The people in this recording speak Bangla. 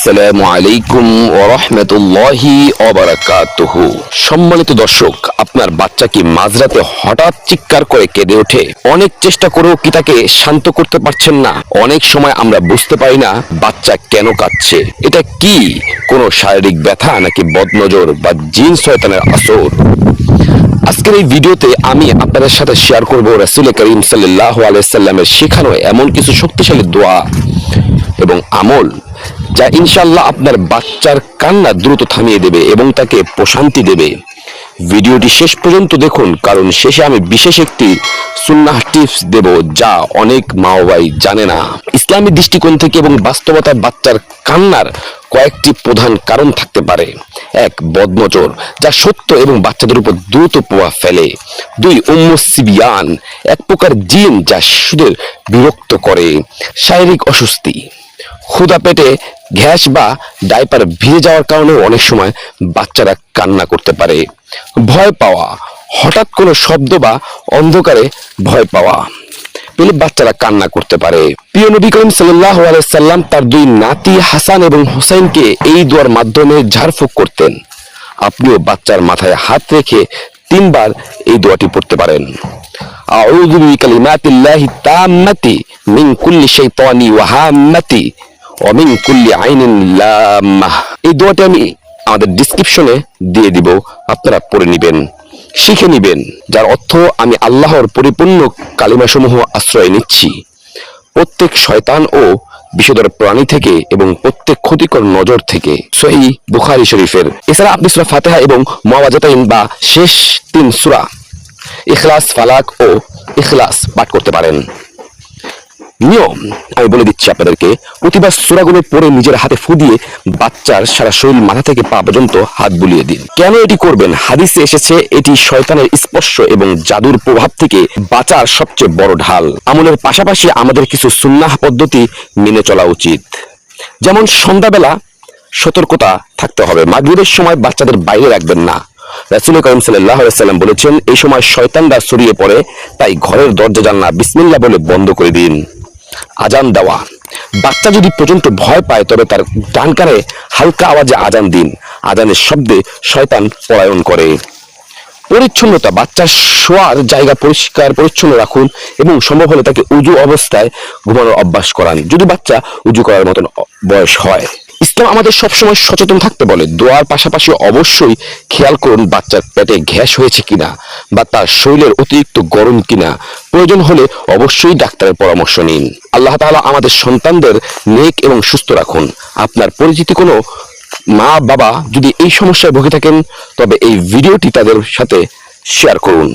আসসালামু আলাইকুম ওয়া রাহমাতুল্লাহি ওয়া বারাকাতুহু। সম্মানিত দর্শক, আপনার বাচ্চা কি মাঝরাতে হঠাৎ চিৎকার করে কেঁদে ওঠে? অনেক চেষ্টা করেও কি তাকে শান্ত করতে পারছেন না? অনেক সময় আমরা বুঝতে পারি না বাচ্চা কেন কাঁদছে। এটা কি কোনো শারীরিক ব্যথা নাকি বদনজর বা জিন শয়তানের আসর? আজকের এই ভিডিওতে আমি আপনাদের সাথে শেয়ার করব রাসূল করিম সাল্লাল্লাহু আলাইহি সাল্লামের শেখানো এমন কিছু শক্তিশালী দোয়া এবং আমল যা ইনশাআল্লাহ আপনার বাচ্চার কান্না দ্রুত থামিয়ে দেবে এবং তাকে প্রশান্তি দেবে। ভিডিওটি শেষ পর্যন্ত দেখুন, কারণ শেষে আমি বিশেষ একটি সুন্নাহ টিপস দেব যা অনেক মা বাবাই জানে না। ইসলামী দৃষ্টিকোণ থেকে এবং বাস্তবতায় বাচ্চার কান্নার কয়েকটি প্রধান কারণ থাকতে পারে। 1. বদনজর, যা সত্য এবং বাচ্চাদের উপর দ্রুত প্রভাব ফেলে। 2. সিবিয়ান, এক প্রকার জিন যা শিশুদের বিরক্ত করে। শারীরিক অস্বস্তি, ক্ষুধা পেটে গ্যাস বা ডাইপার ভিজে যাওয়ার কারণে অনেক সময় বাচ্চারা কান্না করতে পারে। ভয় পাওয়া, হঠাৎ কোনো শব্দ বা অন্ধকারে ভয় পাওয়া পেলে বাচ্চারা কান্না করতে পারে। প্রিয় নবী করিম সাল্লাল্লাহু আলাইহি সাল্লাম তার দুই নাতি হাসান এবং হুসাইনকে এই দোয়ার মাধ্যমে ঝাড়ফুঁক করতেন। আপনিও বাচ্চার মাথায় হাত রেখে 3 বার এই দোয়াটি পড়তে পারেন। আউযু বিকালিমাতিল্লাহি তাম্মাতি মিন কুল্লি শাইতানি ওয়া হাম্মাতি ওয়া মিন কুল্লি আইনিন লাম্মাহ। এই দোয়াটি আমি আমাদের ডেসক্রিপশনে দিয়ে দিব, আপনারা পড়ে নেবেন, শিখে নেবেন, যার অর্থ আমি আল্লাহর পরিপূর্ণ কালিমাসমূহ আশ্রয় নিচ্ছি প্রত্যেক শয়তান ও বিষধর প্রাণী থেকে এবং প্রত্যেক ক্ষতিকর নজর থেকে। সহিহ বুখারী শরীফের। এছাড়া আপনি সূরা ফাতিহা এবং মুআওয়াযাতাইন বা শেষ 3 সূরা ইখলাস, ফালাক ও ইখলাস পাঠ করতে পারেন। নিয়ম আমি বলে দিচ্ছি আপনাদেরকে, প্রতিবার সূরাগুলো পড়ে নিজের হাতে ফু দিয়ে বাচ্চার সারা শরীর মাথা থেকে পা পর্যন্ত হাত বুলিয়ে দিন। কেন এটি করবেন? হাদিসে এসেছে এটি শয়তানের স্পর্শ এবং জাদুর প্রভাব থেকে বাঁচার সবচেয়ে বড় ঢাল। আমলের পাশাপাশি আমাদের কিছু সুন্নাহ পদ্ধতি মেনে চলা উচিত। যেমন সন্ধ্যাবেলা সতর্কতা থাকতে হবে। মাগরিবের সময় বাচ্চাদের বাইরে রাখবেন না। রাসূল করিম সাল্লাল্লাহু আলাইহি সাল্লাম বলেছেন এই সময় শয়তানরা ছড়িয়ে পড়ে, তাই ঘরের দরজা জানালা বিসমিল্লাহ বলে বন্ধ করে দিন। আজান দেওয়া, বাচ্চা যদি প্রচন্ড ভয় পায় তবে তার ডান কানে হালকা আওয়াজে আজান দিন। আজানের শব্দে শয়তান পলায়ন করে। পরিচ্ছন্নতা, বাচ্চার শোয়ার জায়গা পরিষ্কার পরিচ্ছন্ন রাখুন এবং সম্ভব হলে তাকে উজু অবস্থায় ঘুমানোর অভ্যাস করান যদি বাচ্চা উজু করার মতন বয়স হয়। ইসলাম আমাদের সবসময় সচেতন থাকতে বলে। দোয়ার পাশাপাশি অবশ্যই খেয়াল করুন বাচ্চার পেটে গ্যাস হয়েছে কিনা বা তার শরীরের অতিরিক্ত গরম কিনা। প্রয়োজন হলে অবশ্যই ডাক্তারের পরামর্শ নিন। আল্লাহ তাআলা আমাদের সন্তানদের নেক এবং সুস্থ রাখুন। আপনার পরিচিত কোনো মা বাবা যদি এই সমস্যায় ভুগে থাকেন তবে এই ভিডিওটি তাদের সাথে শেয়ার করুন।